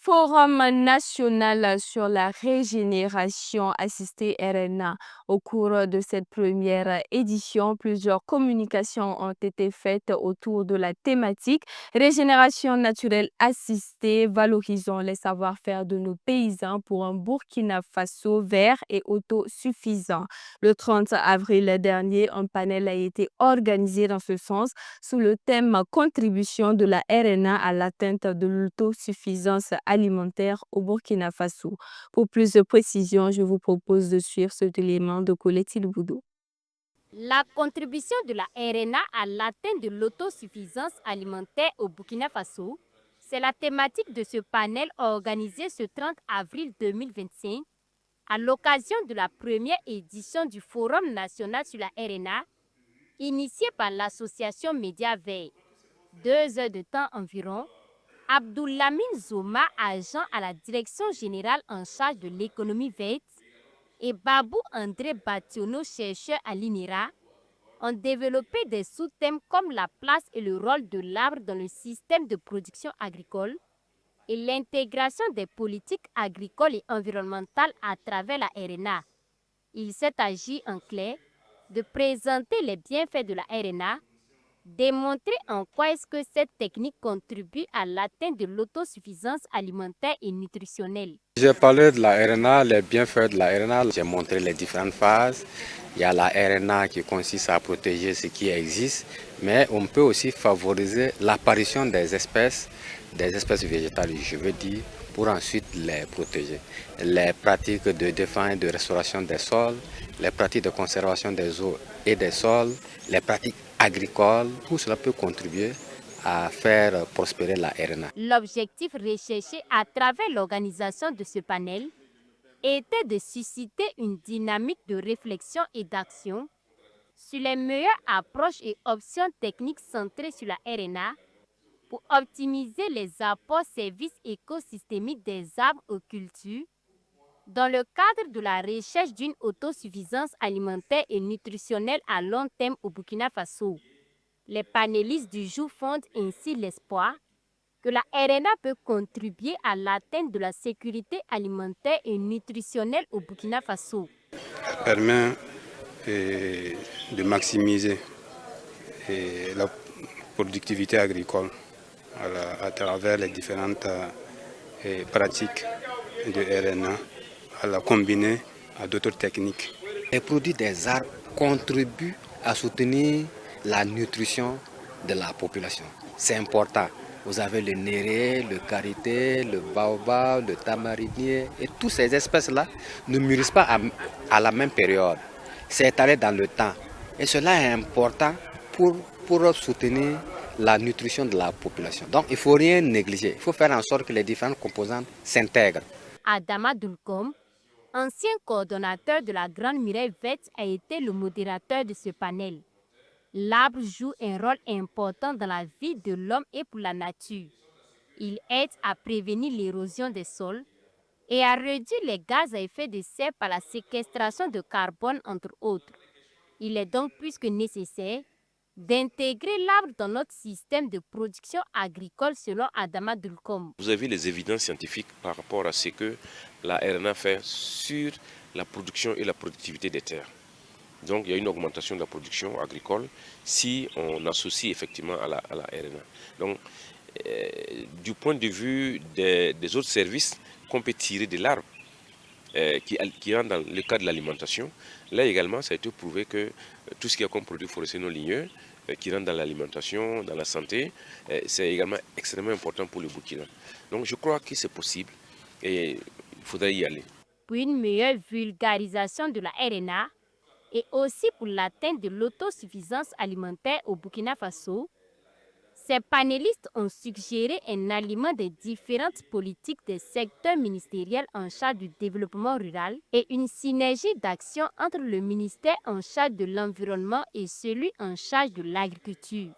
Forum national sur la régénération assistée RNA. Au cours de cette première édition, plusieurs communications ont été faites autour de la thématique régénération naturelle assistée, valorisons les savoir-faire de nos paysans pour un Burkina Faso vert et autosuffisant. Le 30 avril dernier, un panel a été organisé dans ce sens sous le thème contribution de la RNA à l'atteinte de l'autosuffisance alimentaire au Burkina Faso. Pour plus de précisions, je vous propose de suivre cet élément de Colette Boudou. La contribution de la RNA à l'atteinte de l'autosuffisance alimentaire au Burkina Faso, c'est la thématique de ce panel organisé ce 30 avril 2025 à l'occasion de la première édition du Forum national sur la RNA, initié par l'association Média Veille. 2 heures de temps environ, Abdoulhamine Zouma, agent à la direction générale en charge de l'économie verte, et Babou André Bationo, chercheur à l'INERA, ont développé des sous-thèmes comme la place et le rôle de l'arbre dans le système de production agricole et l'intégration des politiques agricoles et environnementales à travers la RNA. Il s'est agi en clair de présenter les bienfaits de la RNA, démontrer en quoi est-ce que cette technique contribue à l'atteinte de l'autosuffisance alimentaire et nutritionnelle. J'ai parlé de la RNA, les bienfaits de la RNA. J'ai montré les différentes phases. Il y a la RNA qui consiste à protéger ce qui existe, mais on peut aussi favoriser l'apparition des espèces végétales, je veux dire, pour ensuite les protéger. Les pratiques de défense et de restauration des sols, les pratiques de conservation des eaux et des sols, les pratiques agricoles, tout cela peut contribuer à faire prospérer la RNA. L'objectif recherché à travers l'organisation de ce panel était de susciter une dynamique de réflexion et d'action sur les meilleures approches et options techniques centrées sur la RNA pour optimiser les apports services écosystémiques des arbres aux cultures dans le cadre de la recherche d'une autosuffisance alimentaire et nutritionnelle à long terme au Burkina Faso. Les panélistes du jour fondent ainsi l'espoir que la RNA peut contribuer à l'atteinte de la sécurité alimentaire et nutritionnelle au Burkina Faso. Ça permet de maximiser la productivité agricole à travers les différentes pratiques de RNA, à la combiner à d'autres techniques. Les produits des arbres contribuent à soutenir la nutrition de la population. C'est important. Vous avez le néré, le karité, le baobab, le tamarinier, et toutes ces espèces-là ne mûrissent pas à la même période. C'est étalé dans le temps. Et cela est important pour soutenir la nutrition de la population. Donc il ne faut rien négliger. Il faut faire en sorte que les différentes composantes s'intègrent. Adama Dulkom, ancien coordonnateur de la Grande Muraille Verte, a été le modérateur de ce panel. L'arbre joue un rôle important dans la vie de l'homme et pour la nature. Il aide à prévenir l'érosion des sols et à réduire les gaz à effet de serre par la séquestration de carbone, entre autres. Il est donc plus que nécessaire d'intégrer l'arbre dans notre système de production agricole selon Adama Dulkom. Vous avez les évidences scientifiques par rapport à ce que la RNA fait sur la production et la productivité des terres. Donc il y a une augmentation de la production agricole si on associe effectivement à la RNA. Donc du point de vue des autres services qu'on peut tirer de l'arbre, qui rentre dans le cas de l'alimentation, là également ça a été prouvé que tout ce qui est comme produits forestiers non ligneux, qui rentre dans l'alimentation, dans la santé, c'est également extrêmement important pour le Burkina. Donc je crois que c'est possible et il faudrait y aller. Pour une meilleure vulgarisation de la RNA, et aussi pour l'atteinte de l'autosuffisance alimentaire au Burkina Faso, ces panélistes ont suggéré un aliment des différentes politiques des secteurs ministériels en charge du développement rural et une synergie d'action entre le ministère en charge de l'environnement et celui en charge de l'agriculture.